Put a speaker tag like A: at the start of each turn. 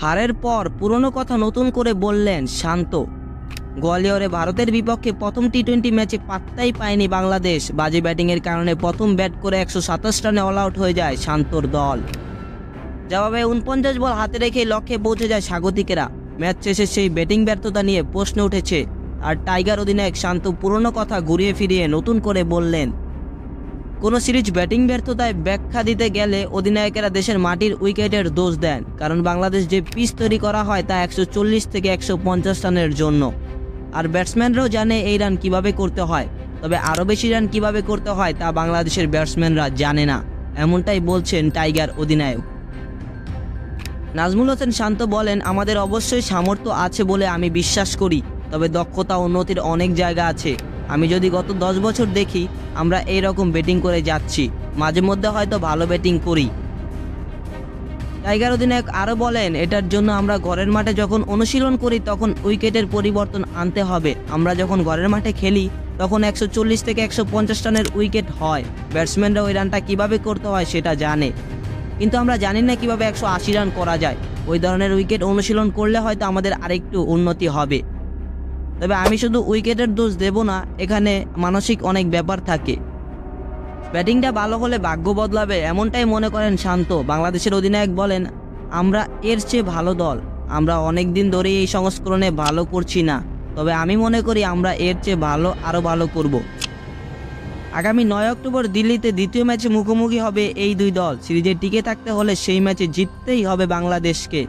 A: হারের পর পুরনো কথা নতুন করে বললেন শান্ত। গোয়ালিয়রে ভারতের বিপক্ষে প্রথম টি-20 ম্যাচে পাত্তাই পায়নি বাংলাদেশ। বাজে ব্যাটিংয়ের কারণে প্রথম ব্যাট করে 127 রানে অল আউট হয়ে যায় শান্তর দল। জবাবে 49 বল হাতে রেখে লক্ষ্যে পৌঁছে যায় স্বাগতিকেরা। ম্যাচ শেষে সেই ব্যাটিং ব্যর্থতা নিয়ে প্রশ্ন উঠেছে, আর টাইগার অধিনায়ক শান্ত পুরনো কথা ঘুরিয়ে ফিরিয়ে নতুন করে বললেন, কোনো সিরিজ ব্যাটিং ব্যর্থতায় ব্যাখ্যা দিতে গেলে অধিনায়কেরা দেশের মাটির উইকেটের দোষ দেন, কারণ বাংলাদেশ যে পিচ তৈরি করা হয় তা 140 থেকে 150 রানের জন্য। আর ব্যাটসম্যানরাও জানে এই রান কিভাবে করতে হয়, তবে আরও বেশি রান কিভাবে করতে হয় তা বাংলাদেশের ব্যাটসম্যানরা জানে না, এমনটাই বলছেন টাইগার অধিনায়ক। নাজমুল হোসেন শান্ত বলেন, আমাদের অবশ্যই সামর্থ্য আছে বলে আমি বিশ্বাস করি, তবে দক্ষতা উন্নতির অনেক জায়গা আছে। আমি যদি গত 10 বছর দেখি, আমরা এই রকম ব্যাটিং করে যাচ্ছি, মাঝে মধ্যে হয়তো ভালো ব্যাটিং করি। টাইগার অধিনায়ক আরও বলেন, এটার জন্য আমরা ঘরের মাঠে যখন অনুশীলন করি তখন উইকেটের পরিবর্তন আনতে হবে। আমরা যখন ঘরের মাঠে খেলি তখন 140 থেকে 150 রানের উইকেট হয়। ব্যাটসম্যানরা ওই রানটা কীভাবে করতে হয় সেটা জানে, কিন্তু আমরা জানি না কীভাবে 180 রান করা যায়। ওই ধরনের উইকেট অনুশীলন করলে হয়তো আমাদের আরেকটু উন্নতি হবে। তবে আমি শুধু উইকেটের দোষ দেব না, এখানে মানসিক অনেক ব্যাপার থাকে। ব্যাটিংটা ভালো হলে ভাগ্য বদলাবে, এমনটাই মনে করেন শান্ত। বাংলাদেশের অধিনায়ক বলেন, আমরা এর চেয়ে ভালো দল। আমরা অনেক দিন ধরেই এই সংস্করণে ভালো করছি না, তবে আমি মনে করি আমরা এর চেয়ে আরও ভালো করব। আগামী 9 অক্টোবর দিল্লিতে দ্বিতীয় ম্যাচে মুখোমুখি হবে এই দুই দল। সিরিজে টিকে থাকতে হলে সেই ম্যাচে জিততেই হবে বাংলাদেশকে।